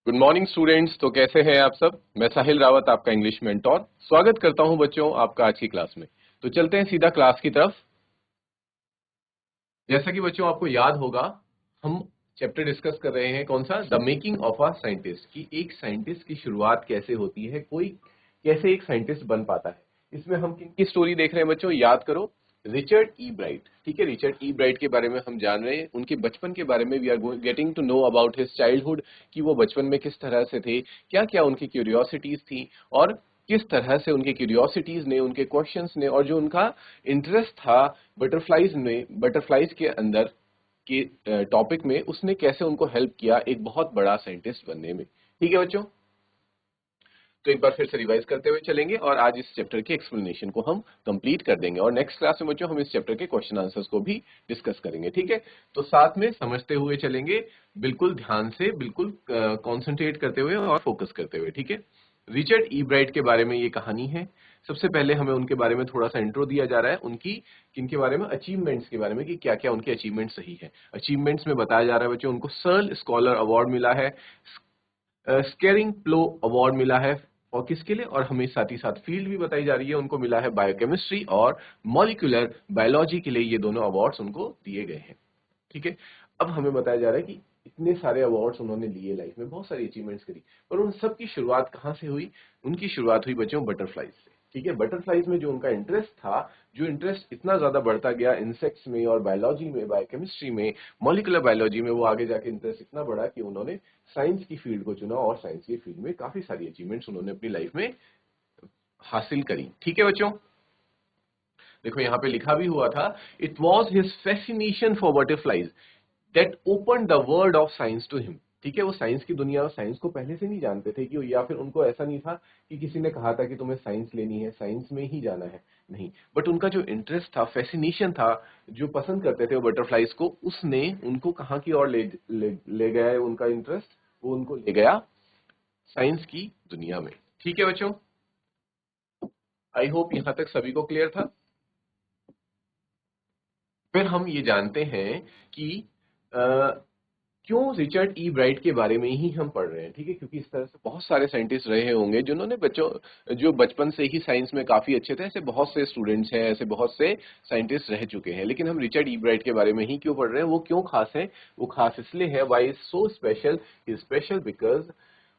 Good morning students. तो कैसे हैं आप सब। मैं साहिल रावत, आपका इंग्लिश मेंटोर, स्वागत करता हूं बच्चों आपका आज की क्लास में। तो चलते हैं सीधा क्लास की तरफ। जैसा कि बच्चों आपको याद होगा, हम चैप्टर डिस्कस कर रहे हैं कौन सा, the making of a scientist, कि एक साइंटिस्ट की शुरुआत कैसे होती है, कोई कैसे एक साइंटिस्ट बन पाता है। इसमें हम किन की स्टोरी देख रहे हैं बच्चों, याद करो, रिचर्ड ई ब्राइट। ठीक है, रिचर्ड ई ब्राइट के बारे में हम जान रहे हैं, उनके बचपन के बारे में we are getting to know about his childhood, कि वो बचपन में किस तरह से थे, क्या क्या उनकी क्यूरियोसिटीज थी, और किस तरह से उनके क्यूरियोसिटीज ने, उनके क्वेश्चंस ने, और जो उनका इंटरेस्ट था बटरफ्लाइज में, बटरफ्लाइज के अंदर के टॉपिक में, उसने कैसे उनको हेल्प किया एक बहुत बड़ा साइंटिस्ट बनने में। ठीक है बच्चों, तो एक बार फिर से रिवाइज करते हुए चलेंगे और आज इस चैप्टर के एक्सप्लेनेशन को हम कंप्लीट कर देंगे, और नेक्स्ट क्लास में बच्चों हम इस चैप्टर के क्वेश्चन आंसर्स को भी डिस्कस करेंगे। ठीक है, तो साथ में समझते हुए चलेंगे, बिल्कुल ध्यान से, बिल्कुल कॉन्सेंट्रेट करते हुए और फोकस करते हुए। ठीक है, रिचर्ड ई ब्राइट के बारे में ये कहानी है। सबसे पहले हमें उनके बारे में थोड़ा सा इंट्रो दिया जा रहा है, उनकी किनके बारे में, अचीवमेंट्स के बारे में, कि क्या क्या उनके अचीवमेंट्स रही है। अचीवमेंट्स में बताया जा रहा है बच्चों, उनको सर्ल स्कॉलर अवार्ड मिला है, स्केरिंग प्लो अवार्ड मिला है, और किसके लिए, और हमें साथ ही साथ फील्ड भी बताई जा रही है, उनको मिला है बायोकेमिस्ट्री और मॉलिक्यूलर बायोलॉजी के लिए, ये दोनों अवार्ड्स उनको दिए गए हैं। ठीक है, अब हमें बताया जा रहा है कि इतने सारे अवार्ड्स उन्होंने लिए, लाइफ में बहुत सारी अचीवमेंट्स करी, पर उन सब की शुरुआत कहाँ से हुई। उनकी शुरुआत हुई बच्चों बटरफ्लाइज से। ठीक है, बटरफ्लाइज में जो उनका इंटरेस्ट था, जो इंटरेस्ट इतना ज्यादा बढ़ता गया इंसेक्ट्स में और बायोलॉजी में, बायोकेमिस्ट्री में, मॉलिकुलर बायोलॉजी में, वो आगे जाके इंटरेस्ट इतना बढ़ा कि उन्होंने साइंस की फील्ड को चुना, और साइंस की फील्ड में काफी सारी अचीवमेंट्स उन्होंने अपनी लाइफ में हासिल करी। ठीक है बच्चों, देखो यहाँ पे लिखा भी हुआ था, it was his fascination for butterflies that open the world of science to him. ठीक है, वो साइंस की दुनिया और साइंस को पहले से नहीं जानते थे, कि या फिर उनको ऐसा नहीं था कि किसी ने कहा था कि तुम्हें साइंस लेनी है, साइंस में ही जाना है, नहीं। बट उनका जो इंटरेस्ट था, फैसिनेशन था, जो पसंद करते थे वो बटरफ्लाइज को, उसने उनको कहाँ की ओर ले गया है, उनका इंटरेस्ट, वो उनको ले गया साइंस की दुनिया में। ठीक है बच्चों, आई होप यहां तक सभी को क्लियर था। फिर हम ये जानते हैं कि क्यों रिचर्ड ई ब्राइट के बारे में ही हम पढ़ रहे हैं। ठीक है, क्योंकि इस तरह से बहुत सारे साइंटिस्ट रहे होंगे जिन्होंने बच्चों जो बचपन से ही साइंस में काफी अच्छे थे, ऐसे बहुत से स्टूडेंट्स हैं, ऐसे बहुत से साइंटिस्ट रह चुके हैं, लेकिन हम रिचर्ड ई ब्राइट के बारे में ही क्यों पढ़ रहे हैं, वो क्यों खास है। वो खास इसलिए है, why is so special, is special because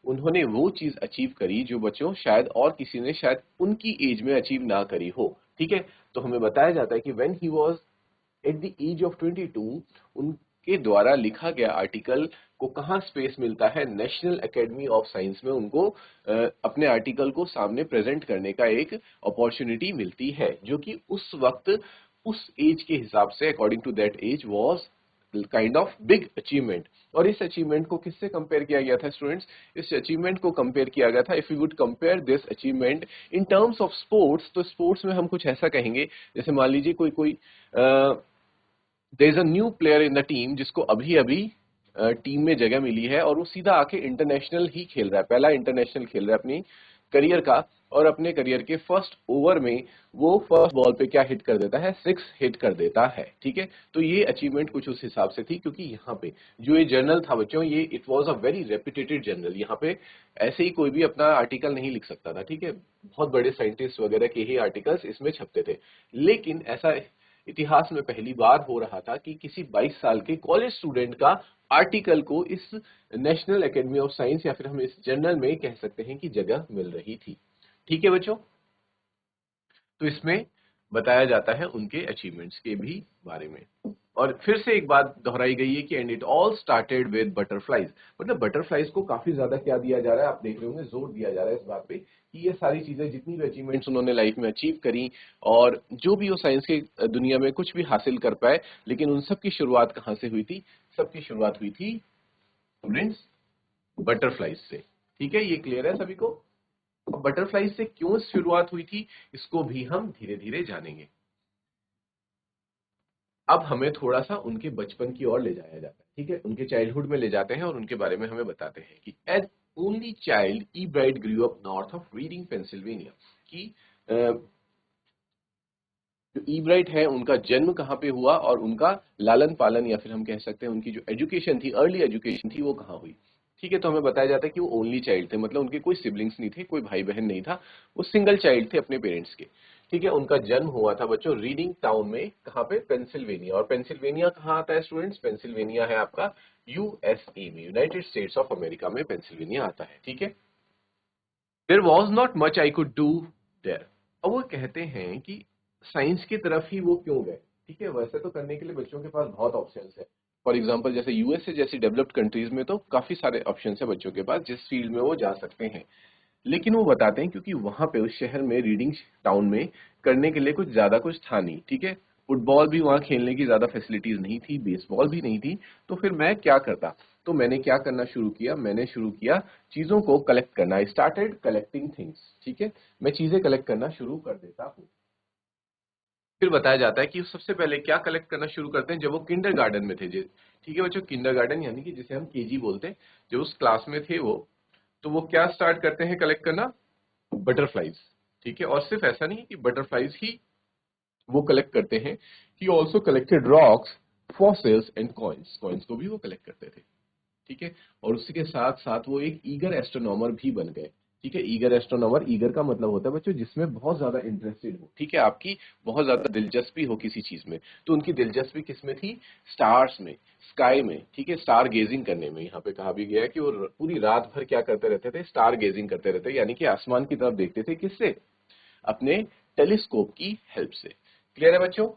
उन्होंने वो चीज अचीव करी जो बच्चों शायद और किसी ने शायद उनकी एज में अचीव ना करी हो। ठीक है, तो हमें बताया जाता है कि when he was at the age of 22, उनके द्वारा लिखा गया आर्टिकल को कहाँ स्पेस मिलता है, नेशनल एकेडमी ऑफ साइंस में उनको अपने आर्टिकल को सामने प्रेजेंट करने का एक अपॉर्चुनिटी मिलती है, जो कि उस वक्त उस एज के हिसाब से, according to that age, was kind of big achievement. और इस अचीवमेंट को किससे कंपेयर किया गया था स्टूडेंट्स, इस अचीवमेंट को कंपेयर किया गया था, if you would compare this achievement in terms of sports, तो स्पोर्ट्स में हम कुछ ऐसा कहेंगे, जैसे मान लीजिए कोई कोई there is a new player in the team, जिसको अभी अभी टीम में जगह मिली है, और वो सीधा आके इंटरनेशनल ही खेल रहा है, पहला इंटरनेशनल खेल रहा है अपनी करियर का, और अपने करियर के फर्स्ट ओवर में वो फर्स्ट बॉल पे क्या हिट कर देता है, 6 हिट कर देता है। ठीक है, तो ये अचीवमेंट कुछ उस हिसाब से थी, क्योंकि यहाँ पे जो ये जर्नल था बच्चों, ये it was a very reputed journal. यहाँ पे ऐसे ही कोई भी अपना आर्टिकल नहीं लिख सकता था। ठीक है, बहुत बड़े साइंटिस्ट वगैरह के ही आर्टिकल्स इसमें छपते थे, लेकिन ऐसा इतिहास में पहली बार हो रहा था कि किसी 22 साल के कॉलेज स्टूडेंट का आर्टिकल को इस नेशनल एकेडमी ऑफ साइंस, या फिर हम इस जर्नल में कह सकते हैं कि जगह मिल रही थी। ठीक है बच्चों, तो इसमें बताया जाता है उनके अचीवमेंट्स के भी बारे में, और फिर से एक बात दोहराई गई है कि and it all started with butterflies. मतलब बटरफ्लाइज को काफी ज्यादा क्या दिया जा रहा है, आप देख रहे होंगे, जोर दिया जा रहा है इस बात पे कि ये सारी चीजें, जितनी भी अचीवमेंट्स उन्होंने लाइफ में अचीव करी, और जो भी वो साइंस के दुनिया में कुछ भी हासिल कर पाए, लेकिन उन सब की शुरुआत कहाँ से हुई थी, सबकी शुरुआत हुई थी स्टूडेंट्स बटरफ्लाइज से। ठीक है, ये क्लियर है सभी को। बटरफ्लाइज से क्यों शुरुआत हुई थी, इसको भी हम धीरे धीरे जानेंगे। अब हमें थोड़ा सा उनके बचपन की ओर ले जाया जाता है। ठीक है, उनके चाइल्डहुड में ले जाते हैं और उनके बारे में हमें बताते हैं कि as only child Ebright grew up north of Reading Pennsylvania, कि जो ई ब्राइट है उनका जन्म कहाँ पे हुआ, और उनका लालन पालन, या फिर हम कह सकते हैं उनकी जो एजुकेशन थी, अर्ली एजुकेशन थी, वो कहाँ हुई। ठीक है, तो हमें बताया जाता है कि वो ओनली चाइल्ड थे, मतलब उनके कोई सिबलिंग्स नहीं थे, कोई भाई बहन नहीं था, वो सिंगल चाइल्ड थे अपने पेरेंट्स के। ठीक है, उनका जन्म हुआ था बच्चों रीडिंग टाउन में, कहाँ पे, पेंसिल्वेनिया। और पेंसिल्वेनिया कहाँ आता है स्टूडेंट्स? पेंसिल्वेनिया है आपका यूएसए में, यूनाइटेड स्टेट्स ऑफ अमेरिका में पेंसिल्वेनिया आता है। ठीक है, there was not much I could do there. अब वो कहते हैं कि साइंस की तरफ ही वो क्यों गए? ठीक है, वैसे तो करने के लिए बच्चों के पास बहुत ऑप्शंस है। फॉर एग्जांपल जैसे यूएसए जैसी डेवलप्ड कंट्रीज में तो काफी सारे ऑप्शंस है बच्चों के पास जिस फील्ड में वो जा सकते हैं। लेकिन वो बताते हैं क्योंकि वहां पे उस शहर में, रीडिंग टाउन में, करने के लिए कुछ ज्यादा कुछ था नहीं। ठीक है, फुटबॉल भी वहां खेलने की ज्यादा फैसिलिटीज नहीं थी, बेसबॉल भी नहीं थी। तो फिर मैं क्या करता? तो मैंने क्या करना शुरू किया? मैंने शुरू किया चीजों को कलेक्ट करना। I started collecting things. ठीक है, मैं चीजें कलेक्ट करना शुरू कर देता हूँ। फिर बताया जाता है कि सबसे पहले क्या कलेक्ट करना शुरू करते हैं जब वो किंडर गार्डन में थे। ठीक है बच्चों, किंडर गार्डन यानी कि जिसे हम केजी बोलते हैं, जब उस क्लास में थे वो, तो वो क्या स्टार्ट करते हैं कलेक्ट करना? बटरफ्लाइज। ठीक है, और सिर्फ ऐसा नहीं है कि बटरफ्लाइज ही वो कलेक्ट करते हैं, he also collected rocks, fossils and coins. Coins को भी वो कलेक्ट करते थे। ठीक है, और उसी के साथ साथ वो एक ईगर एस्ट्रोनॉमर भी बन गए। ठीक है, ईगर एस्ट्रोनॉमर, ईगर का मतलब होता है बच्चों जिसमें बहुत ज्यादा इंटरेस्टेड हो। ठीक है, आपकी बहुत ज्यादा दिलचस्पी हो किसी चीज में। तो उनकी दिलचस्पी किस में थी? स्टार्स में, स्काई में। ठीक है, स्टार गेजिंग करने में। यहाँ पे कहा भी गया है कि वो पूरी रात भर क्या करते रहते थे? स्टार गेजिंग करते रहते, यानी कि आसमान की तरफ देखते थे। किससे? अपने टेलीस्कोप की हेल्प से। क्लियर है बच्चों?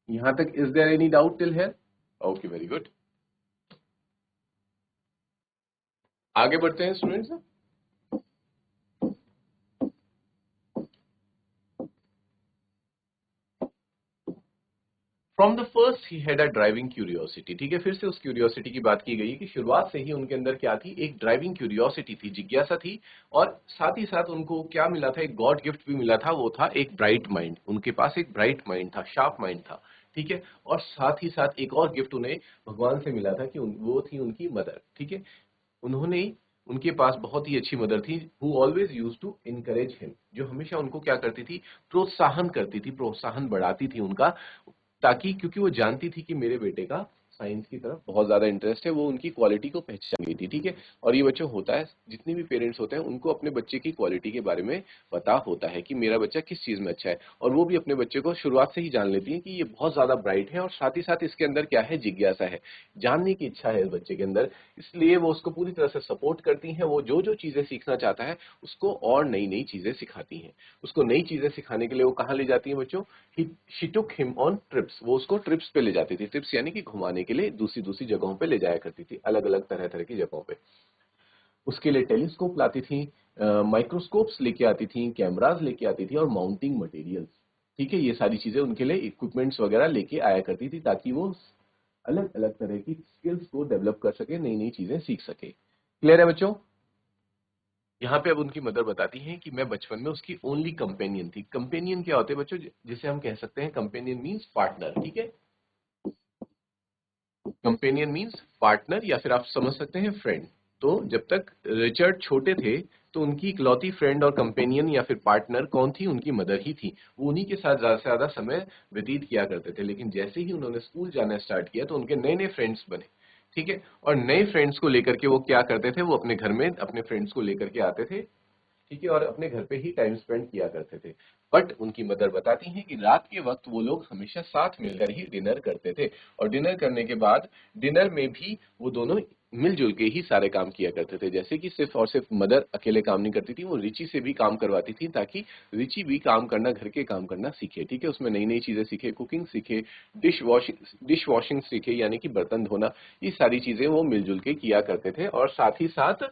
यहां तक is there any doubt till here? Okay, very good. आगे बढ़ते हैं students. From the first he had a driving curiosity. ठीक है, फिर से उस क्यूरियोसिटी की बात की गई है कि शुरुआत से ही उनके अंदर क्या थी? एक ड्राइविंग क्यूरियोसिटी थी, जिज्ञासा थी। और साथ ही साथ उनको क्या मिला था? एक गॉड गिफ्ट भी मिला था, वो था एक ब्राइट माइंड। उनके पास एक ब्राइट माइंड था, शार्प माइंड था। ठीक है, और साथ ही साथ एक और गिफ्ट उन्हें भगवान से मिला था कि वो थी उनकी मदर। ठीक है, उन्होंने, उनके पास बहुत ही अच्छी मदर थी, who always use to encourage him, जो हमेशा उनको क्या करती थी? प्रोत्साहन करती थी, प्रोत्साहन बढ़ाती थी उनका। ताकि, क्योंकि वो जानती थी कि मेरे बेटे का साइंस की तरफ बहुत ज्यादा इंटरेस्ट है, वो उनकी क्वालिटी को पहचान गई थी। ठीक है, और ये बच्चों होता है, जितने भी पेरेंट्स होते हैं उनको अपने बच्चे की क्वालिटी के बारे में पता होता है कि मेरा बच्चा किस चीज में अच्छा है। और वो भी अपने बच्चे को शुरुआत से ही जान लेती है कि ये बहुत ज्यादा ब्राइट है, और साथ ही साथ इसके अंदर क्या है? जिज्ञासा है, जानने की इच्छा है इस बच्चे के अंदर। इसलिए वो उसको पूरी तरह से सपोर्ट करती हैं। वो जो जो चीजें सीखना चाहता है उसको और नई नई चीजें सिखाती हैं। उसको नई चीजें सिखाने के लिए वो कहाँ ले जाती हैं बच्चों? She took him on trips. वो उसको ट्रिप्स पे ले जाती थी। ट्रिप्स यानी कि घुमाने के लिए दूसरी दूसरी जगहों पे ले जाया करती थी, अलग अलग तरह तरह की जगहों पे। उसके लिए टेलीस्कोप लाती थी, माइक्रोस्कोप्स लेके आती थी, कैमराज लेके आती थी, और माउंटिंग मटेरियल्स। ठीक है, ये सारी चीजें उनके लिए इक्विपमेंट्स वगैरह लेके आया करती थी, ताकि वो अलग अलग तरह की स्किल्स को डेवलप कर सके, नई नई चीजें सीख सके। क्लियर है बच्चों? यहाँ पे अब उनकी मदर बताती हैं कि मैं बचपन में उसकी ओनली कंपेनियन थी। कंपेनियन क्या होते हैं बच्चों? जिसे हम कह सकते हैं, कंपेनियन मीन्स पार्टनर। ठीक है, कंपेनियन मीन्स पार्टनर, या फिर आप समझ सकते हैं फ्रेंड। तो जब तक रिचर्ड छोटे थे तो उनकी इकलौती फ्रेंड और कंपेनियन या फिर पार्टनर कौन थी? उनकी मदर ही थी। वो उन्हीं के साथ ज्यादा से ज्यादा समय व्यतीत किया करते थे। लेकिन जैसे ही उन्होंने स्कूल जाना स्टार्ट किया तो उनके नए नए फ्रेंड्स बने। ठीक है, और नए फ्रेंड्स को लेकर के वो क्या करते थे? वो अपने घर में अपने फ्रेंड्स को लेकर के आते थे। ठीक है, और अपने घर पे ही टाइम स्पेंड किया करते थे। बट उनकी मदर बताती हैं कि रात के वक्त वो लोग हमेशा साथ मिलकर ही डिनर करते थे। और डिनर करने के बाद, डिनर में भी वो दोनों मिलजुल के ही सारे काम किया करते थे। जैसे कि सिर्फ और सिर्फ मदर अकेले काम नहीं करती थी, वो रिची से भी काम करवाती थी, ताकि रिची भी काम करना, घर के काम करना सीखे। ठीक है, उसमें नई नई चीजें सीखे, कुकिंग सीखे, डिश वॉशिंग सीखे, यानी कि बर्तन धोना। ये सारी चीजें वो मिलजुल के किया करते थे, और साथ ही साथ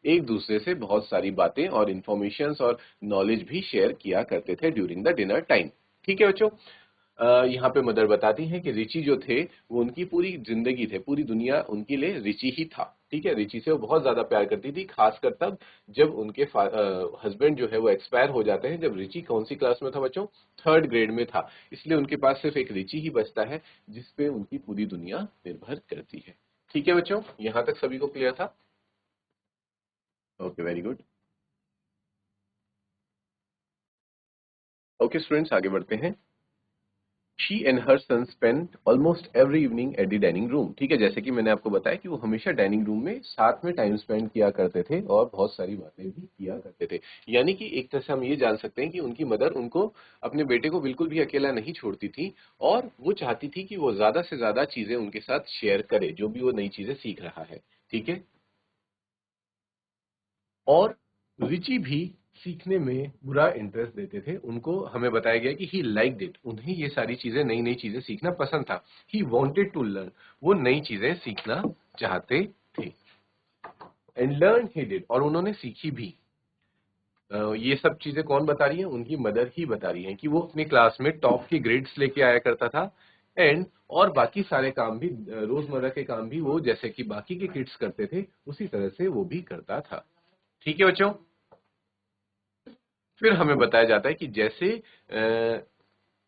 एक दूसरे से बहुत सारी बातें और इंफॉर्मेशंस और नॉलेज भी शेयर किया करते थे ड्यूरिंग द डिनर टाइम। ठीक है बच्चों, यहाँ पे मदर बताती हैं कि रिची जो थे वो उनकी पूरी जिंदगी थे, पूरी दुनिया उनके लिए रिची ही था। ठीक है, रिची से वो बहुत ज्यादा प्यार करती थी, खासकर तब जब उनके हस्बैंड जो है वो एक्सपायर हो जाते हैं। जब रिची कौन सी क्लास में था बच्चों? थर्ड ग्रेड में था। इसलिए उनके पास सिर्फ एक रिची ही बचता है, जिसपे उनकी पूरी दुनिया निर्भर करती है। ठीक है बच्चों, यहाँ तक सभी को क्लियर था? Okay, very good. Okay students, आगे बढ़ते हैं। She and her son spend almost every evening at the dining room. ठीक है, जैसे कि मैंने आपको बताया कि वो हमेशा डाइनिंग रूम में साथ में टाइम स्पेंड किया करते थे और बहुत सारी बातें भी किया करते थे। यानी कि एक तरह से हम ये जान सकते हैं कि उनकी मदर उनको, अपने बेटे को बिल्कुल भी अकेला नहीं छोड़ती थी और वो चाहती थी कि वो ज्यादा से ज्यादा चीजें उनके साथ शेयर करे, जो भी वो नई चीजें सीख रहा है। ठीक है, और रुचि भी सीखने में बुरा इंटरेस्ट देते थे। उनको हमें बताया गया कि ही लाइक्ड इट, उन्हें ये सारी चीजें, नई नई चीजें सीखना पसंद था। ही वांटेड टू लर्न, वो नई चीजें सीखना चाहते थे। एंड लर्न ही डिड, और उन्होंने सीखी भी। ये सब चीजें कौन बता रही है? उनकी मदर ही बता रही हैं कि वो अपनी क्लास में टॉप की ग्रेड्स लेके आया करता था। एंड और बाकी सारे काम भी, रोजमर्रा के काम भी वो जैसे कि बाकी के किड्स करते थे उसी तरह से वो भी करता था। ठीक है बच्चों, फिर हमें बताया जाता है कि जैसे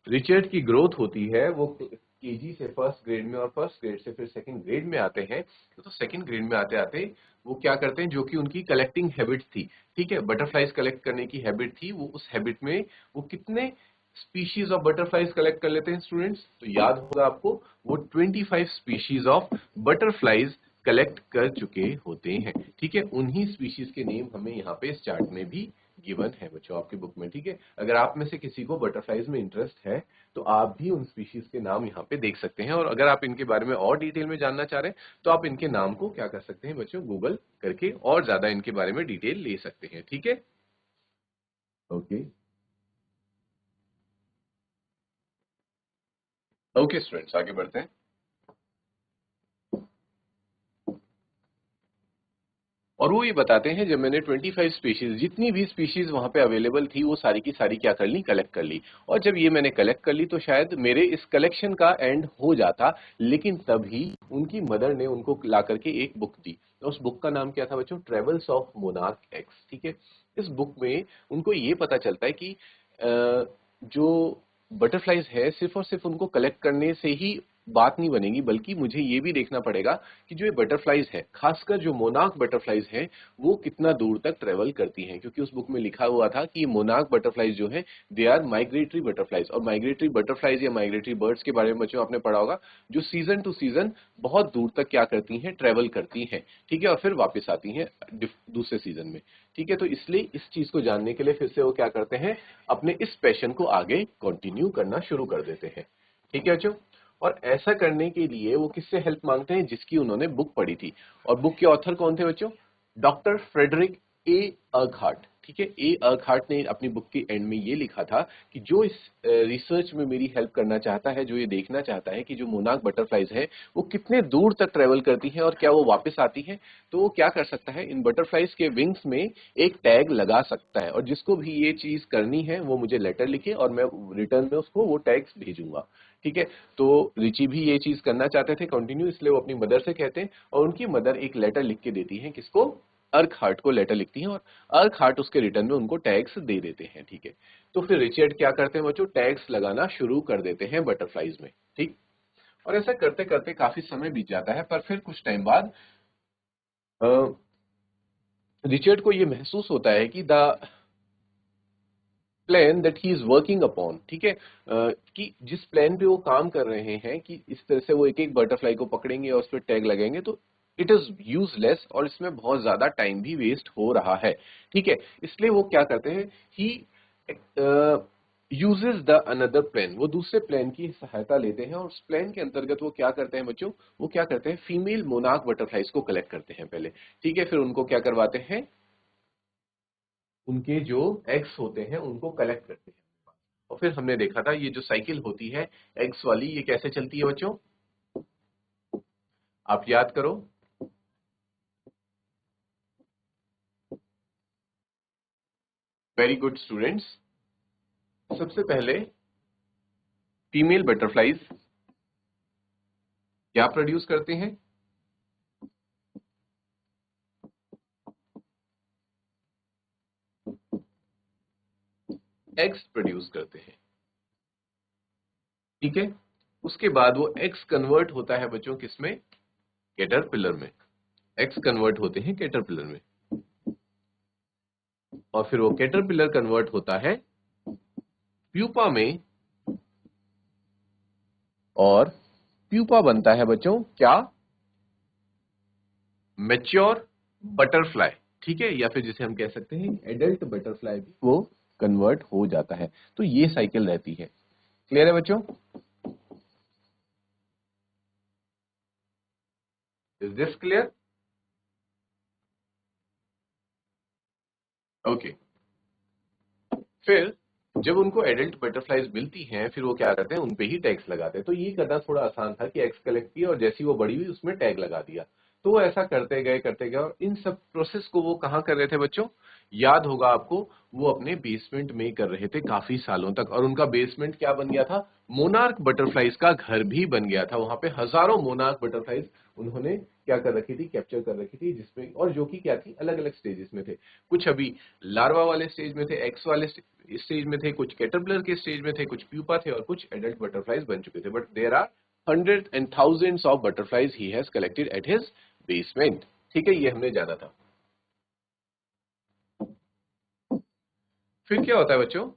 रिचर्ड की ग्रोथ होती है, वो केजी से फर्स्ट ग्रेड में और फर्स्ट ग्रेड से फिर सेकंड ग्रेड में आते हैं। तो सेकंड ग्रेड में आते आते वो क्या करते हैं, जो कि उनकी कलेक्टिंग हैबिट थी, ठीक है, बटरफ्लाइज कलेक्ट करने की हैबिट थी, वो उस हैबिट में वो कितने स्पीशीज ऑफ बटरफ्लाइज कलेक्ट कर लेते हैं स्टूडेंट्स? तो याद होगा आपको, वो 25 स्पीशीज ऑफ बटरफ्लाइज कलेक्ट कर चुके होते हैं। ठीक है, उन्हीं स्पीशीज के नेम हमें यहाँ पे इस चार्ट में भी गिवन है बच्चों आपकी बुक में। ठीक है, अगर आप में से किसी को बटरफ्लाइज में इंटरेस्ट है तो आप भी उन स्पीशीज के नाम यहाँ पे देख सकते हैं, और अगर आप इनके बारे में और डिटेल में जानना चाह रहे हैं तो आप इनके नाम को क्या कर सकते हैं बच्चों, गूगल करके और ज्यादा इनके बारे में डिटेल ले सकते हैं। ठीक है, ओके ओके स्टूडेंट्स, आगे बढ़ते हैं। और वो ये बताते हैं, जब मैंने 25 स्पीशीज, जितनी भी स्पीशीज वहां पे अवेलेबल थी, वो सारी की सारी क्या कर ली, कलेक्ट कर ली। और जब ये मैंने कलेक्ट कर ली तो शायद मेरे इस कलेक्शन का एंड हो जाता, लेकिन तभी उनकी मदर ने उनको ला करके एक बुक दी। उस बुक का नाम क्या था बच्चों? Travels of monarch x. ठीक है, इस बुक में उनको ये पता चलता है कि जो बटरफ्लाइज है, सिर्फ और सिर्फ उनको कलेक्ट करने से ही बात नहीं बनेगी, बल्कि मुझे ये भी देखना पड़ेगा कि जो ये बटरफ्लाइज है, खासकर जो मोनार्क बटरफ्लाइज है, वो कितना दूर तक ट्रेवल करती हैं। क्योंकि उस बुक में लिखा हुआ था कि ये मोनार्क बटरफ्लाइज जो है, दे आर माइग्रेटरी बटरफ्लाइज। और माइग्रेटरी बटरफ्लाइज या माइग्रेटरी बर्ड्स के बारे में बच्चों आपने पढ़ा होगा, जो सीजन टू सीजन बहुत दूर तक क्या करती हैं, ट्रेवल करती हैं। ठीक है, और फिर वापस आती हैं दूसरे सीजन में। ठीक है, तो इसलिए इस चीज को जानने के लिए फिर से वो क्या करते हैं, अपने इस पैशन को आगे कंटिन्यू करना शुरू कर देते हैं। ठीक है बच्चों, और ऐसा करने के लिए वो किससे हेल्प मांगते हैं? जिसकी उन्होंने बुक पढ़ी थी। और बुक के ऑथर कौन थे बच्चों? डॉक्टर फ्रेडरिक ए अर्कहार्ट। ठीक है, ए अर्कहार्ट ने अपनी बुक के एंड में ये लिखा था कि जो इस रिसर्च में मेरी हेल्प करना चाहता है, जो ये देखना चाहता है कि जो मोनार्क बटरफ्लाइज है वो कितने दूर तक ट्रेवल करती हैं और क्या वो वापस आती हैं, तो वो क्या कर सकता है, इन बटरफ्लाइज के विंग्स में एक टैग लगा सकता है। और जिसको भी ये चीज करनी है वो मुझे लेटर लिखे और मैं रिटर्न में उसको वो टैग्स भेजूंगा। ठीक है, तो रिची भी ये चीज करना चाहते थे कंटिन्यू, इसलिए वो अपनी मदर से कहते हैं और उनकी मदर एक लेटर लिख के देती है। किसको? अर्क हार्ट को लेटर लिखती हैं, और अर्क हार्ट उसके रिटर्न में उनको टैग्स दे देते हैं। ठीक है, तो फिर रिचर्ड क्या करते हैं बच्चों, टैग्स लगाना शुरू कर देते हैं बटरफ्लाइज में। ठीक, और ऐसा करते करते काफी समय बीत जाता है, पर फिर कुछ टाइम बाद रिचर्ड को ये महसूस होता है कि the plan that he is working upon, ठीक है, कि जिस प्लान पे वो काम कर रहे हैं, कि इस तरह से वो एक एक बटरफ्लाई को पकड़ेंगे और उस पर टैग लगाएंगे, तो इट इज यूजलेस और इसमें बहुत ज्यादा टाइम भी वेस्ट हो रहा है। ठीक है, इसलिए वो क्या करते हैं, he uses the another plan, वो दूसरे प्लान की सहायता लेते हैं। और उस प्लान के अंतर्गत वो क्या करते हैं बच्चों, वो क्या करते हैं, फीमेल मोनार्क बटरफ्लाइज को कलेक्ट करते हैं पहले। ठीक है, फिर उनको क्या करवाते हैं, उनके जो एग्स होते हैं उनको कलेक्ट करते हैं। और फिर हमने देखा था ये जो साइकिल होती है एग्स वाली, ये कैसे चलती है बच्चों, आप याद करो। वेरी गुड स्टूडेंट्स, सबसे पहले फीमेल बटरफ्लाइज क्या प्रोड्यूस करते हैं, एग्स प्रोड्यूस करते हैं। ठीक है, उसके बाद वो एग्स कन्वर्ट होता है बच्चों किसमें, कैटरपिलर में। एग्स कन्वर्ट होते हैं कैटरपिलर में, और फिर वो कैटरपिलर कन्वर्ट होता है प्यूपा में, और प्यूपा बनता है बच्चों क्या, मैच्योर बटरफ्लाई, ठीक है, या फिर जिसे हम कह सकते हैं एडल्ट बटरफ्लाई भी वो कन्वर्ट हो जाता है। तो ये साइकिल रहती है। क्लियर है बच्चों? Is this clear? ओके। फिर जब उनको एडल्ट बटरफ्लाईज मिलती हैं, फिर वो क्या करते हैं, उन पे ही टैग्स लगाते हैं। तो ये करना थोड़ा आसान था कि एग्स कलेक्ट किया और जैसी वो बड़ी हुई उसमें टैग लगा दिया। तो वो ऐसा करते गए और इन सब प्रोसेस को वो कहाँ कर रहे थे बच्चों? याद होगा आपको, वो अपने बेसमेंट में कर रहे थे काफी सालों तक, और उनका बेसमेंट क्या बन गया था? मोनार्क बटरफ्लाईज का घर भी बन गया था। वहां पे हजारों मोनार्क बटरफ्लाईज उन्होंने क्या कर रखी थी, कैप्चर कर रखी थी, जिसमें और जो कि क्या थी, अलग अलग स्टेजेस में थे। कुछ अभी लार्वा वाले स्टेज में थे, एक्स वाले स्टेज में थे, कुछ कैटरपिलर के स्टेज में थे, कुछ प्यूपा थे और कुछ एडल्ट बटरफ्लाईज बन चुके थे। But there are hundred and thousands of butterflies he has collected at his basement. ठीक है, ये हमने जाना था। फिर क्या होता है बच्चों?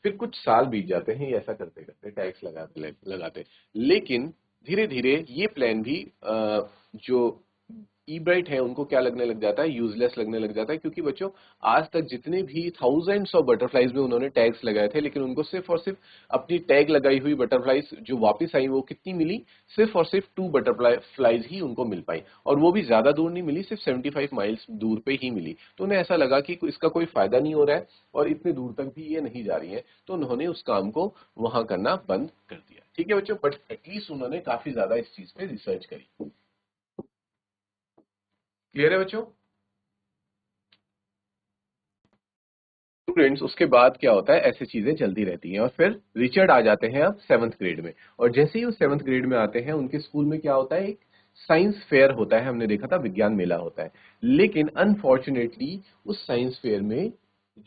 फिर कुछ साल बीत जाते हैं, ये ऐसा करते करते टैक्स लगाते लगाते, लेकिन धीरे धीरे ये प्लान भी जो ई ब्राइट है उनको क्या लगने लग जाता है, यूजलेस लगने लग जाता है। क्योंकि बच्चों आज तक जितने भी थाउजेंड्स ऑफ बटरफ्लाईज में उन्होंने टैग्स लगाए थे, लेकिन उनको सिर्फ और सिर्फ अपनी टैग लगाई हुई बटरफ्लाईज जो वापस आई वो कितनी मिली? सिर्फ और सिर्फ 2 बटरफ्लाईज ही उनको मिल पाई, और वो भी ज्यादा दूर नहीं मिली, सिर्फ 75 माइल्स दूर पे ही मिली। तो उन्हें ऐसा लगा कि इसका कोई फायदा नहीं हो रहा है और इतने दूर तक भी ये नहीं जा रही है, तो उन्होंने उस काम को वहां करना बंद कर दिया। ठीक है बच्चों, बट एटलीस्ट उन्होंने काफी ज्यादा इस चीज पे रिसर्च करी। क्लियर है बच्चों? स्टूडेंट्स, उसके बाद क्या होता है, ऐसी चीजें चलती रहती हैं और फिर रिचर्ड आ जाते हैं अब 7th ग्रेड में। और जैसे ही वो 7th ग्रेड में आते हैं, उनके स्कूल में क्या होता है, एक साइंस फेयर होता है। हमने देखा था विज्ञान मेला होता है, लेकिन अनफॉर्चुनेटली उस साइंस फेयर में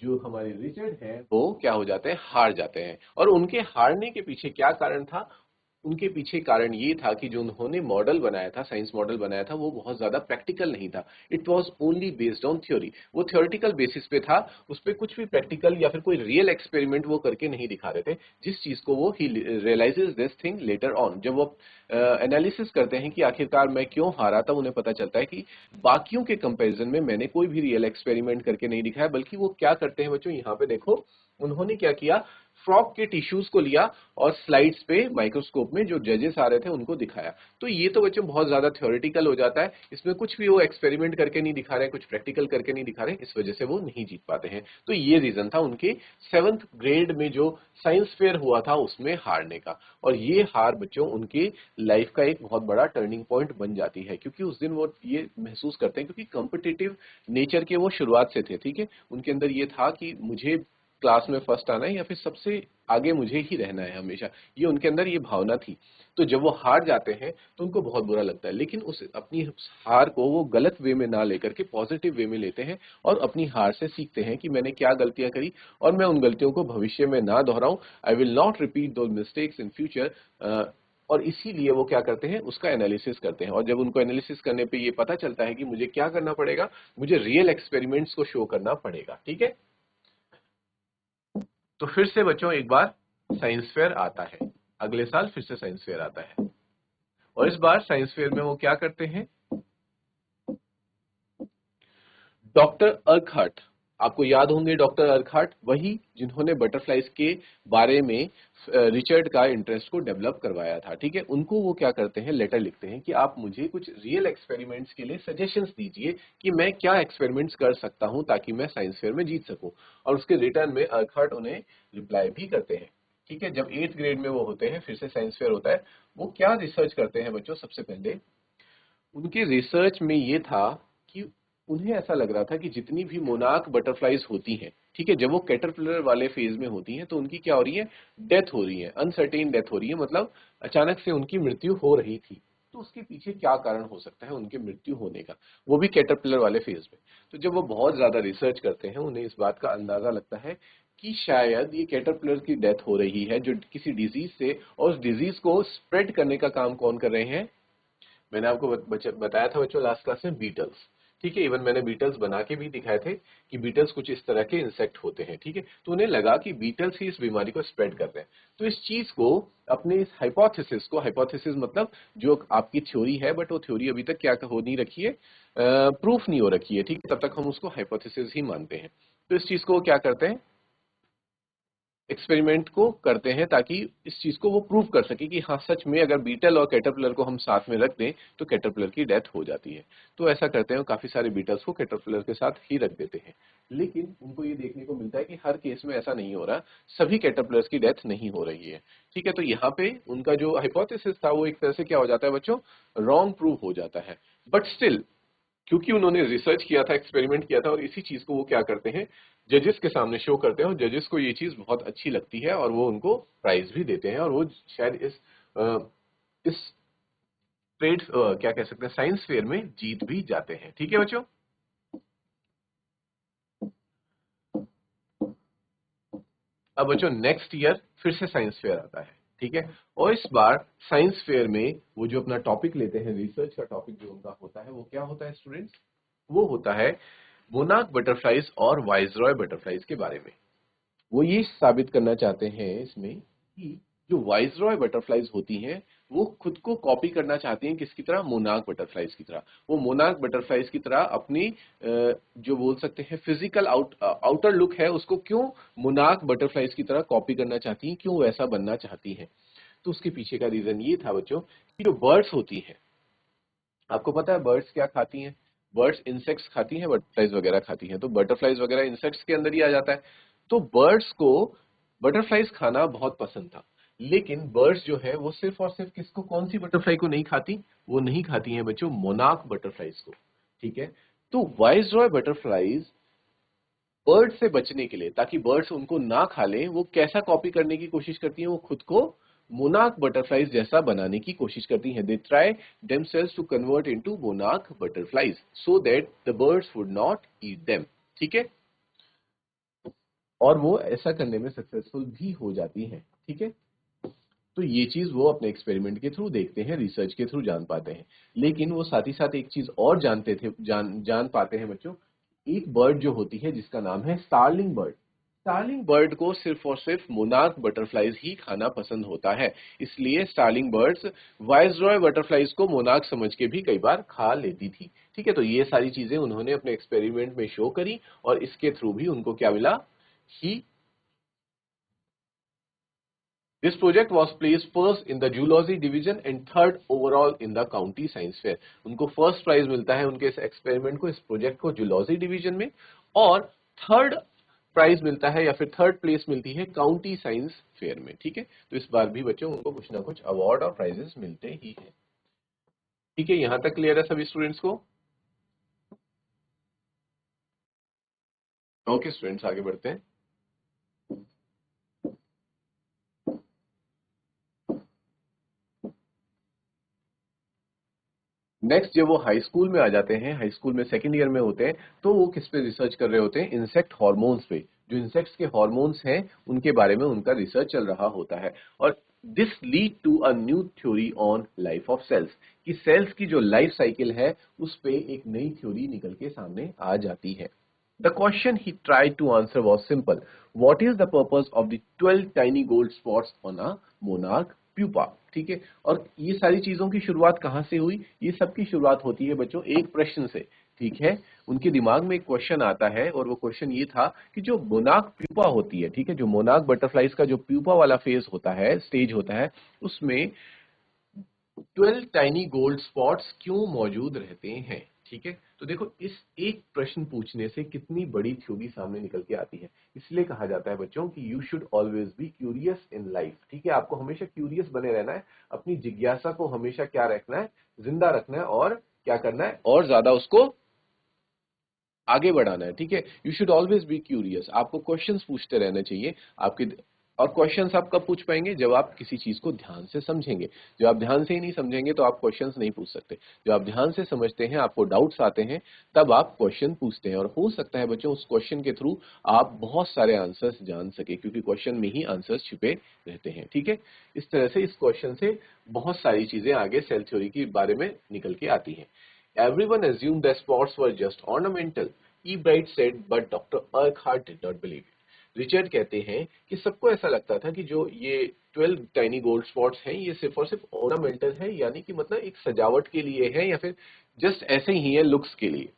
जो हमारे रिचर्ड हैं वो क्या हो जाते हैं, हार जाते हैं। और उनके हारने के पीछे क्या कारण था? उनके पीछे कारण ये था कि जो उन्होंने मॉडल बनाया था, साइंस मॉडल बनाया था, वो बहुत ज्यादा प्रैक्टिकल नहीं था। It was only based on theory. वो थ्योरेटिकल बेसिस पे था, उस पर कुछ भी प्रैक्टिकल या फिर कोई रियल एक्सपेरिमेंट वो करके नहीं दिखा रहे थे। जिस चीज को वो ही realises this thing later on, जब वो एनालिसिस करते हैं कि आखिरकार मैं क्यों हारा, तब उन्हें पता चलता है कि बाकियों के कंपैरिजन में मैंने कोई भी रियल एक्सपेरिमेंट करके नहीं दिखाया। बल्कि वो क्या करते हैं बच्चों, यहाँ पे देखो, उन्होंने क्या किया, फ्रॉग के टिश्यूज को लिया और स्लाइड्स पे माइक्रोस्कोप में जो जजेस आ रहे थे उनको दिखाया। तो ये तो बच्चों बहुत ज्यादा थ्योरेटिकल हो जाता है, इसमें कुछ भी वो एक्सपेरिमेंट करके नहीं दिखा रहे हैं, कुछ प्रैक्टिकल करके नहीं दिखा रहे हैं, इस वजह से वो नहीं जीत पाते हैं। तो ये रीजन था उनके 7th ग्रेड में जो साइंस फेयर हुआ था उसमें हारने का। और ये हार बच्चों उनके लाइफ का एक बहुत बड़ा टर्निंग पॉइंट बन जाती है, क्योंकि उस दिन वो ये महसूस करते हैं, क्योंकि कॉम्पिटिटिव नेचर के वो शुरुआत से थे। ठीक है, उनके अंदर ये था कि मुझे क्लास में फर्स्ट आना है या फिर सबसे आगे मुझे ही रहना है हमेशा, ये उनके अंदर ये भावना थी। तो जब वो हार जाते हैं तो उनको बहुत बुरा लगता है, लेकिन उस अपनी हार को वो गलत वे में ना लेकर के पॉजिटिव वे में लेते हैं और अपनी हार से सीखते हैं कि मैंने क्या गलतियां करी और मैं उन गलतियों को भविष्य में ना दोहराऊं। I will not repeat those mistakes in future. और इसीलिए वो क्या करते हैं, उसका एनालिसिस करते हैं। और जब उनको एनालिसिस करने पे ये पता चलता है कि मुझे क्या करना पड़ेगा, मुझे रियल एक्सपेरिमेंट्स को शो करना पड़ेगा। ठीक है, तो फिर से बच्चों एक बार साइंस फेयर आता है, अगले साल फिर से साइंस फेयर आता है। और इस बार साइंस फेयर में वो क्या करते हैं, डॉक्टर अर्कहार्ट, आपको याद होंगे डॉक्टर अर्कहार्ट, वही जिन्होंने बटरफ्लाइज के बारे में रिचर्ड का इंटरेस्ट को डेवलप करवाया था। ठीक है, उनको वो क्या करते हैं, लेटर लिखते हैं कि आप मुझे कुछ रियल एक्सपेरिमेंट्स के लिए सजेशंस दीजिए कि मैं क्या एक्सपेरिमेंट्स कर सकता हूं ताकि मैं साइंस फेयर में जीत सकूं। और उसके रिटर्न में अर्कहार्ट उन्हें रिप्लाई भी करते हैं। ठीक है, जब 8th ग्रेड में वो होते हैं, फिर से साइंस फेयर होता है, वो क्या रिसर्च करते हैं बच्चों, सबसे पहले उनके रिसर्च में ये था कि उन्हें ऐसा लग रहा था कि जितनी भी मोनार्क बटरफ्लाईज होती हैं, ठीक है, जब वो कैटरपिलर वाले फेज में होती हैं तो उनकी क्या हो रही है, डेथ हो रही है, अनसर्टेन डेथ हो रही है, मतलब अचानक से उनकी मृत्यु हो रही थी। तो उसके पीछे क्या कारण हो सकता है उनके मृत्यु होने का, वो भी कैटरपिलर वाले फेज में। तो जब वो बहुत ज्यादा रिसर्च करते हैं, उन्हें इस बात का अंदाजा लगता है कि शायद ये कैटरपिलर की डेथ हो रही है जो किसी डिजीज से, और उस डिजीज को स्प्रेड करने का काम कौन कर रहे हैं, मैंने आपको बताया था बच्चों लास्ट क्लास में, बीटल्स। ठीक है। इवन मैंने बीटल्स बना के भी दिखाए थे कि बीटल्स कुछ इस तरह के इंसेक्ट होते हैं, ठीक है। तो उन्हें लगा कि बीटल्स ही इस बीमारी को स्प्रेड कर रहे हैं। तो इस चीज को, अपने इस हाइपोथेसिस को, हाइपोथेसिस मतलब जो आपकी थ्योरी है, बट वो थ्योरी अभी तक क्या हो नहीं रखी है, प्रूफ नहीं हो रखी है, ठीक है, तब तक हम उसको हाइपोथेसिस ही मानते हैं। तो इस चीज को क्या करते हैं, एक्सपेरिमेंट को करते हैं ताकि इस चीज को वो प्रूव कर सके कि हाँ सच में अगर बीटल और कैटरपिलर को हम साथ में रख दें तो कैटरपिलर की डेथ हो जाती है। तो ऐसा करते हैं, काफी सारे बीटल्स को कैटरपिलर के साथ ही रख देते हैं। लेकिन उनको ये देखने को मिलता है कि हर केस में ऐसा नहीं हो रहा, सभी कैटरपिलर्स की डेथ नहीं हो रही है, ठीक है। तो यहाँ पे उनका जो हाइपोथेसिस था वो एक तरह से क्या हो जाता है बच्चों, रॉन्ग प्रूव हो जाता है। बट स्टिल, क्योंकि उन्होंने रिसर्च किया था, एक्सपेरिमेंट किया था, और इसी चीज को वो क्या करते हैं, जजेस के सामने शो करते हैं, और जजेस को ये चीज बहुत अच्छी लगती है और वो उनको प्राइज भी देते हैं, और वो शायद इस ट्रेड, क्या कह सकते हैं, साइंस फेयर में जीत भी जाते हैं, ठीक है बच्चों। अब बच्चों नेक्स्ट ईयर फिर से साइंस फेयर आता है, ठीक है। और इस बार साइंस फेयर में वो जो अपना टॉपिक लेते हैं, रिसर्च का टॉपिक जो उनका होता है, वो क्या होता है स्टूडेंट्स, वो होता है मोनार्क बटरफ्लाइज और वाइसरॉय बटरफ्लाइज के बारे में। वो ये साबित करना चाहते हैं इसमें कि जो वाइसरॉय बटरफ्लाइज होती हैं वो खुद को कॉपी करना चाहती हैं, किसकी तरह, मोनार्क बटरफ्लाइज की तरह। वो मोनार्क बटरफ्लाइज की तरह अपनी जो बोल सकते हैं फिजिकल आउटर लुक है उसको क्यों मोनार्क बटरफ्लाइज की तरह कॉपी करना चाहती हैं, क्यों वैसा बनना चाहती हैं। तो उसके पीछे का रीजन ये था बच्चों कि जो बर्ड्स होती हैं, आपको पता है बर्ड्स क्या खाती हैं, बर्ड्स इंसेक्ट्स खाती हैं, बटरफ्लाइज वगैरह खाती हैं, तो बटरफ्लाइज वगैरह इंसेक्ट्स के अंदर ही आ जाता है। तो बर्ड्स को बटरफ्लाइज खाना बहुत पसंद था, लेकिन बर्ड्स जो है वो सिर्फ और सिर्फ किसको, कौन सी बटरफ्लाई को नहीं खाती, वो नहीं खाती हैं बच्चों मोनार्क बटरफ्लाइज को, ठीक है। तो वाइसरॉय बटरफ्लाइज बर्ड से बचने के लिए, ताकि बर्ड्स उनको ना खा लें, वो कैसा कॉपी करने की कोशिश करती हैं, वो खुद को मोनार्क बटरफ्लाइज जैसा बनाने की कोशिश करती हैं। They try themselves to convert into monarch butterflies so that the birds would not eat them, ठीक है। और वो ऐसा करने में सक्सेसफुल भी हो जाती हैं, ठीक है। तो ये चीज वो अपने एक्सपेरिमेंट के थ्रू देखते हैं, रिसर्च के थ्रू जान पाते हैं। लेकिन वो साथ ही साथ एक चीज और जानते थे, जान पाते हैं बच्चों, एक बर्ड जो होती है जिसका नाम है स्टार्लिंग बर्ड। स्टार्लिंग बर्ड को सिर्फ और सिर्फ मोनार्क बटरफ्लाइज ही खाना पसंद होता है, इसलिए स्टार्लिंग बर्ड्स वाइसरॉय बटरफ्लाइज को मोनार्क समझ के भी कई बार खा लेती थी, ठीक है। तो ये सारी चीजें उन्होंने अपने एक्सपेरिमेंट में शो करी, और इसके थ्रू भी उनको क्या मिला कि this project was placed first in the zoology division and third overall in the county science fair। उनको फर्स्ट प्राइज मिलता है उनके इस एक्सपेरिमेंट को, इस प्रोजेक्ट को जूलॉजी डिवीजन में, और थर्ड प्राइज मिलता है या फिर थर्ड प्लेस मिलती है काउंटी साइंस फेयर में, ठीक है। तो इस बार भी बच्चों उनको कुछ ना कुछ अवार्ड और प्राइजेस मिलते ही हैं, ठीक है। यहां तक क्लियर है सभी स्टूडेंट्स को? ओके स्टूडेंट्स, आगे बढ़ते हैं। नेक्स्ट जब वो हाई स्कूल में आ जाते हैं, हाई स्कूल में सेकंड ईयर में होते हैं, तो वो किस पे रिसर्च कर रहे होते हैं, इंसेक्ट हार्मोन्स पे। जो इंसेक्ट्स के हार्मोन्स हैं उनके बारे में उनका रिसर्च चल रहा होता है। और this lead to a new theory on life of cells, कि सेल्स की जो लाइफ साइकिल है उस पे एक नई थ्योरी निकल के सामने आ जाती है। The question he tried to answer was simple. What is the purpose of the 12 tiny gold spots on a monarch pupa? ठीक है। और ये सारी चीजों की शुरुआत कहाँ से हुई, ये सब की शुरुआत होती है बच्चों एक प्रश्न से, ठीक है। उनके दिमाग में एक क्वेश्चन आता है, और वो क्वेश्चन ये था कि जो मोनार्क प्यूपा होती है, ठीक है, जो मोनार्क बटरफ्लाइज का जो प्यूपा वाला फेज होता है, स्टेज होता है, उसमें 12 टाइनी गोल्ड स्पॉट्स क्यों मौजूद रहते हैं, ठीक है। तो देखो, इस एक प्रश्न पूछने से कितनी बड़ी थ्योरी सामने निकल के आती है। इसलिए कहा जाता है बच्चों कि you should always be curious in life, ठीक है। आपको हमेशा क्यूरियस बने रहना है, अपनी जिज्ञासा को हमेशा क्या रखना है, जिंदा रखना है, और क्या करना है, और ज्यादा उसको आगे बढ़ाना है, ठीक है। You should always be curious, आपको क्वेश्चंस पूछते रहना चाहिए आपके। और क्वेश्चंस आप कब पूछ पाएंगे, जब आप किसी चीज को ध्यान से समझेंगे। जब आप ध्यान से ही नहीं समझेंगे तो आप क्वेश्चंस नहीं पूछ सकते। जब आप ध्यान से समझते हैं, आपको डाउट्स आते हैं, तब आप क्वेश्चन पूछते हैं, और हो सकता है बच्चों उस क्वेश्चन के थ्रू आप बहुत सारे आंसर्स जान सके, क्योंकि क्वेश्चन में ही आंसर्स छिपे रहते हैं, ठीक है। इस तरह से इस क्वेश्चन से बहुत सारी चीजें आगे सेल थ्योरी के बारे में निकल के आती हैं। Everyone assumed the spots were just ornamental. Ebright said, but Dr. Urquhart did not believe it. Richard कहते हैं कि सबको ऐसा लगता था कि जो ये 12 टाइनी गोल्ड स्पॉट्स हैं ये सिर्फ और सिर्फ ऑर्नामेंटल है, यानी कि मतलब एक सजावट के लिए है या फिर जस्ट ऐसे ही है लुक्स के लिए।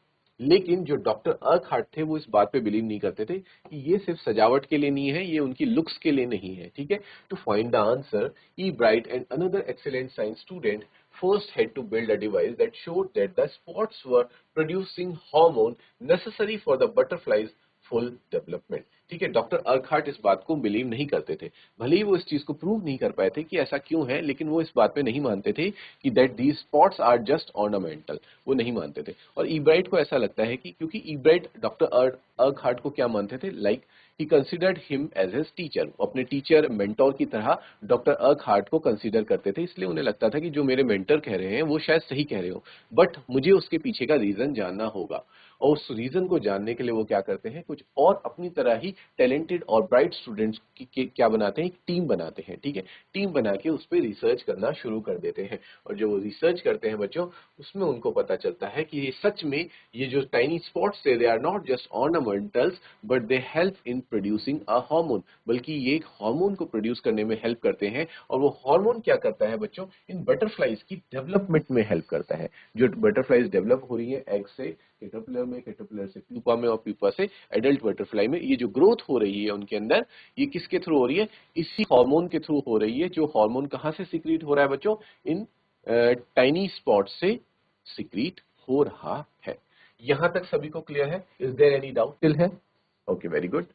लेकिन जो डॉक्टर अर्कहार्ट थे वो इस बात पे बिलीव नहीं करते थे कि ये सिर्फ सजावट के लिए नहीं है, ये उनकी लुक्स के लिए नहीं है। ठीक है, to find the answer a bright and another excellent science student first had to build a device that showed that the spots were producing hormone necessary for the butterfly's full development। ठीक है, doctor अर्कहार्ट इस बात को believe नहीं करते थे, भले ही वो इस चीज को प्रूव नहीं कर पाए थे कि ऐसा क्यों है, लेकिन वो इस बात पे नहीं मानते थे कि that these spots are just ornamental, वो नहीं मानते थे। और ईब्राइट को ऐसा लगता है कि क्योंकि ईब्राइट डॉक्टर अर्कहार्ट को क्या मानते थे, like he considered him as his teacher, अपने टीचर मेंटोर की तरह डॉक्टर अर्कहार्ट को कंसीडर करते थे। इसलिए उन्हें लगता था कि जो मेरे मेंटर कह रहे हैं वो शायद सही कह रहे हो, बट मुझे उसके पीछे का रीजन जानना होगा। और उस रीजन को जानने के लिए वो क्या करते हैं, कुछ और अपनी तरह ही टैलेंटेड और ब्राइट स्टूडेंट्स की क्या बनाते हैं, एक टीम बनाते हैं। ठीक है, टीम बना के उस पर रिसर्च करना शुरू कर देते हैं। और जो वो रिसर्च करते हैं बच्चों, उसमें उनको पता चलता है कि ये सच में ये जो टाइनी स्पॉट्स है, they are not just ornamentals but they help in producing a hormone, बल्कि ये एक हार्मोन को प्रोड्यूस करने में हेल्प करते हैं। और वो हार्मोन क्या करता है बच्चों, इन बटरफ्लाइज की डेवलपमेंट में हेल्प करता है। जो बटरफ्लाइज डेवलप हो रही है एग से कैटरपिलर में, कैटरपिलर से प्यूपा में और प्यूपा से एडल्ट बटरफ्लाई में, ये जो ग्रोथ हो रही है उनके अंदर, ये किसके थ्रू हो रही है, इसी हार्मोन के थ्रू हो रही है। जो हार्मोन कहां से सीक्रेट हो रहा है बच्चों, इन टाइनी स्पॉट से सीक्रेट हो रहा है। यहां तक सभी को क्लियर है? Is there any doubt till है? Okay, very good.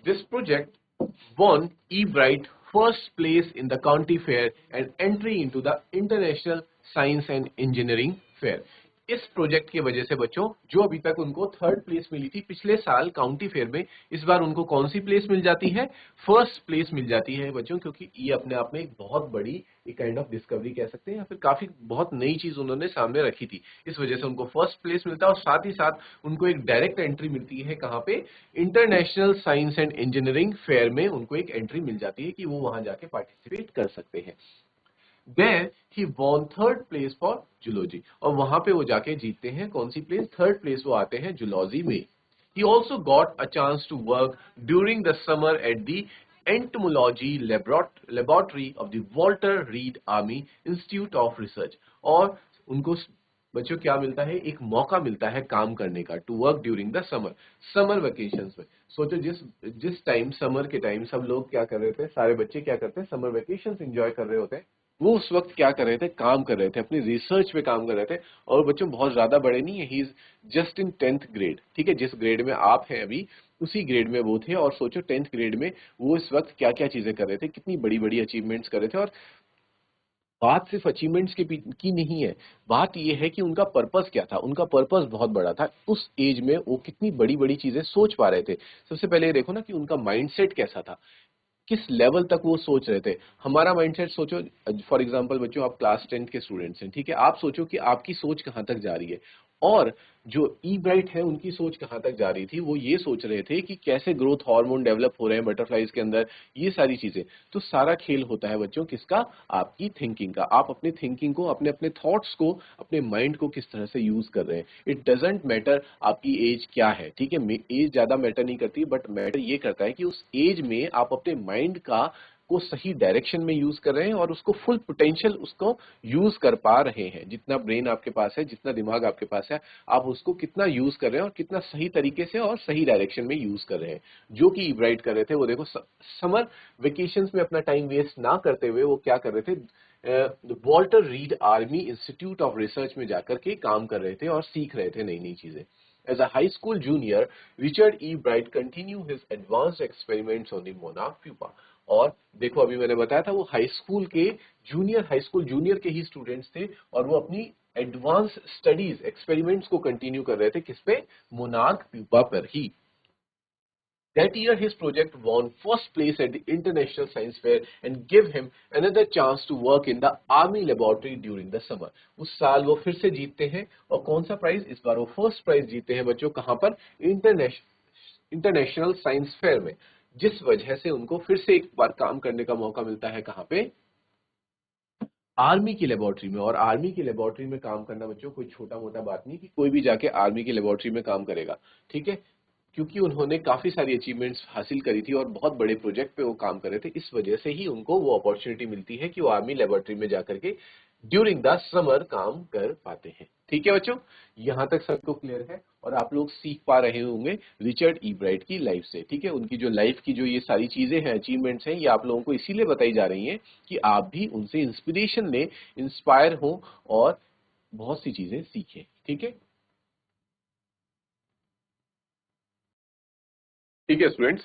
This project won eBright first place in the county fair and entry into the International Science and Engineering Fair। इस प्रोजेक्ट की वजह से बच्चों, जो अभी तक उनको थर्ड प्लेस मिली थी पिछले साल काउंटी फेयर में, इस बार उनको कौन सी प्लेस मिल जाती है, फर्स्ट प्लेस मिल जाती है बच्चों। क्योंकि ये अपने आप में एक बहुत बड़ी एक काइंड ऑफ डिस्कवरी कह सकते हैं, या फिर काफी बहुत नई चीज उन्होंने सामने रखी थी। इस वजह से उनको फर्स्ट प्लेस मिलता है और साथ ही साथ उनको एक डायरेक्ट एंट्री मिलती है कहाँ पे, international science and engineering fair में उनको एक एंट्री मिल जाती है कि वो वहां जाके पार्टिसिपेट कर सकते हैं। There he won third place for zoology, और वहां पे वो जाके जीतते हैं कौन सी प्लेस, थर्ड प्लेस वो आते हैं जूलॉजी में। He also got a chance to work during the summer at the entomology laboratory of the Walter Reed Army Institute of Research, और उनको बच्चों क्या मिलता है, एक मौका मिलता है काम करने का, to work during the summer, summer vacations में। सोचो जिस जिस टाइम समर के टाइम सब लोग क्या कर रहे थे, सारे बच्चे क्या करते हैं, समर वेकेशंस एंजॉय कर रहे होते हैं, वो उस वक्त क्या कर रहे थे, काम कर रहे थे, अपनी रिसर्च पे काम कर रहे थे। और बच्चों बहुत ज्यादा बड़े नहीं है, he is just in 10th grade. ठीक है, जिस ग्रेड में आप हैं अभी उसी ग्रेड में वो थे। और सोचो 10th ग्रेड में वो इस वक्त क्या क्या चीजें कर रहे थे, कितनी बड़ी बड़ी अचीवमेंट्स कर रहे थे। और बात सिर्फ अचीवमेंट्स की नहीं है, बात यह है कि उनका पर्पस क्या था, उनका पर्पस बहुत बड़ा था। उस एज में वो कितनी बड़ी बड़ी चीजें सोच पा रहे थे। सबसे पहले ये देखो ना कि उनका माइंडसेट कैसा था, किस लेवल तक वो सोच रहे थे। हमारा माइंडसेट सोचो, फॉर एग्जांपल बच्चों आप क्लास 10th के स्टूडेंट्स हैं, ठीक है, आप सोचो कि आपकी सोच कहां तक जा रही है। और जो ई ब्राइट है उनकी सोच कहां तक जा रही थी, वो ये सोच रहे थे कि कैसे ग्रोथ हार्मोन डेवलप हो रहे हैं बटरफ्लाइज के अंदर, ये सारी चीजें। तो सारा खेल होता है बच्चों किसका, आपकी थिंकिंग का। आप अपने थिंकिंग को, अपने अपने थॉट्स को, अपने माइंड को किस तरह से यूज कर रहे हैं। इट डजेंट मैटर आपकी एज क्या है, ठीक है, एज ज्यादा मैटर नहीं करती, बट मैटर ये करता है कि उस एज में आप अपने माइंड का को सही डायरेक्शन में यूज कर रहे हैं और उसको फुल पोटेंशियल उसको यूज कर पा रहे हैं। जितना ब्रेन आपके पास है, जितना दिमाग आपके पास है, आप उसको कितना यूज कर रहे हैं और कितना सही तरीके से और सही डायरेक्शन में यूज कर रहे हैं। जो कि इब्राइट कर रहे थे, वो देखो समर वेकेशंस में अपना टाइम वेस्ट ना करते हुए वो क्या कर रहे थे, Walter read army institute of research में जाकर के काम कर रहे थे और सीख रहे थे नई नई चीजें। As a high school junior, Richard E. Bright continued his advanced experiments on the monarch pupa। और देखो अभी मैंने बताया था वो हाई स्कूल जूनियर के ही स्टूडेंट्स थे और वो अपनी एडवांस स्टडीज एक्सपेरिमेंट्स को कंटिन्यू कर रहे थे, किस पे, मोनार्क प्यूपा पर ही। That year, his project won first place at the International Science Fair and gave him another chance to work in the Army laboratory during the summer। उस साल वो फिर से जीतते हैं और कौन सा प्राइज, इस बार वो फर्स्ट प्राइज जीते हैं बच्चों, कहां पर, इंटरनेशनल साइंस फेयर में। जिस वजह से उनको फिर से एक बार काम करने का मौका मिलता है कहां पे, आर्मी की लेबोरेटरी में। और आर्मी की लेबोरेटरी में काम करना बच्चों कोई छोटा मोटा बात नहीं कि कोई भी जाके आर्मी की लेबोरेटरी में काम करेगा, ठीक है, क्योंकि उन्होंने काफी सारी अचीवमेंट्स हासिल करी थी और बहुत बड़े प्रोजेक्ट पे वो काम कर रहे थे, इस वजह से ही उनको वो अपॉर्चुनिटी मिलती है कि वो आर्मी लेबोरेटरी में जाकर के ड्यूरिंग द समर काम कर पाते हैं। ठीक है बच्चों, यहां तक सबको क्लियर है और आप लोग सीख पा रहे होंगे रिचर्ड ई ब्राइट की लाइफ से। ठीक है, उनकी जो लाइफ की जो ये सारी चीजें हैं, अचीवमेंट्स हैं, ये आप लोगों को इसीलिए बताई जा रही हैं कि आप भी उनसे इंस्पिरेशन लें, इंस्पायर हो और बहुत सी चीजें सीखें। ठीक है, ठीक है स्टूडेंट्स,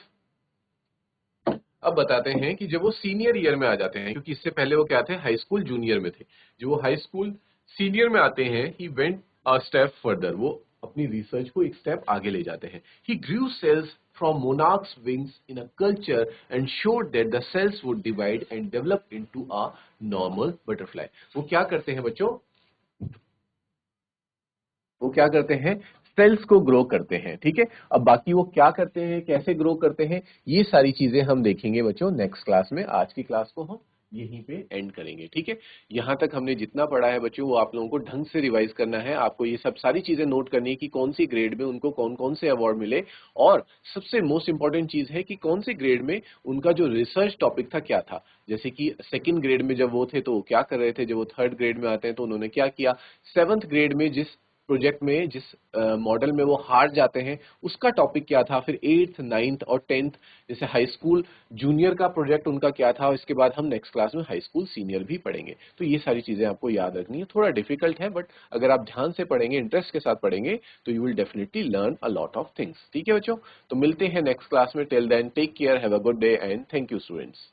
अब बताते हैं कि जब वो सीनियर ईयर में आ जाते हैं, क्योंकि इससे पहले वो क्या थे, हाई स्कूल जूनियर में थे, जो वो हाई स्कूल सीनियर में आते हैं, he went a step further, वो अपनी रिसर्च को एक स्टेप आगे ले जाते हैं। He grew cells from monarchs wings in a culture and showed that the cells would divide and develop into a normal butterfly. वो क्या करते हैं बच्चों, वो क्या करते हैं, सेल्स को ग्रो करते हैं। ठीक है, अब बाकी वो क्या करते हैं, कैसे ग्रो करते हैं, ये सारी चीजें हम देखेंगे बच्चों नेक्स्ट क्लास में। आज की क्लास को हम यहीं पे एंड करेंगे। ठीक है, यहां तक हमने जितना पढ़ा है बच्चों वो आप लोगों को ढंग से रिवाइज करना है। आपको ये सब सारी चीजें नोट करनी है कि कौन सी ग्रेड में उनको कौन कौन से अवार्ड मिले, और सबसे मोस्ट इंपॉर्टेंट चीज है कि कौन से ग्रेड में उनका जो रिसर्च टॉपिक था क्या था। जैसे कि सेकंड ग्रेड में जब वो थे तो वो क्या कर रहे थे, जब वो थर्ड ग्रेड में आते हैं तो उन्होंने क्या किया, सेवंथ ग्रेड में जिस प्रोजेक्ट में, जिस मॉडल में वो हार जाते हैं, उसका टॉपिक क्या था, फिर एट्थ, नाइन्थ और टेंथ जैसे हाई स्कूल जूनियर का प्रोजेक्ट उनका क्या था, और इसके बाद हम नेक्स्ट क्लास में हाई स्कूल सीनियर भी पढ़ेंगे। तो ये सारी चीजें आपको याद रखनी है, थोड़ा डिफिकल्ट है, बट अगर आप ध्यान से पढ़ेंगे, इंटरेस्ट के साथ पढ़ेंगे, तो you will definitely learn a lot of things. ठीक है बच्चों, तो मिलते हैं नेक्स्ट क्लास में। Till then take care, have a good day and thank you students.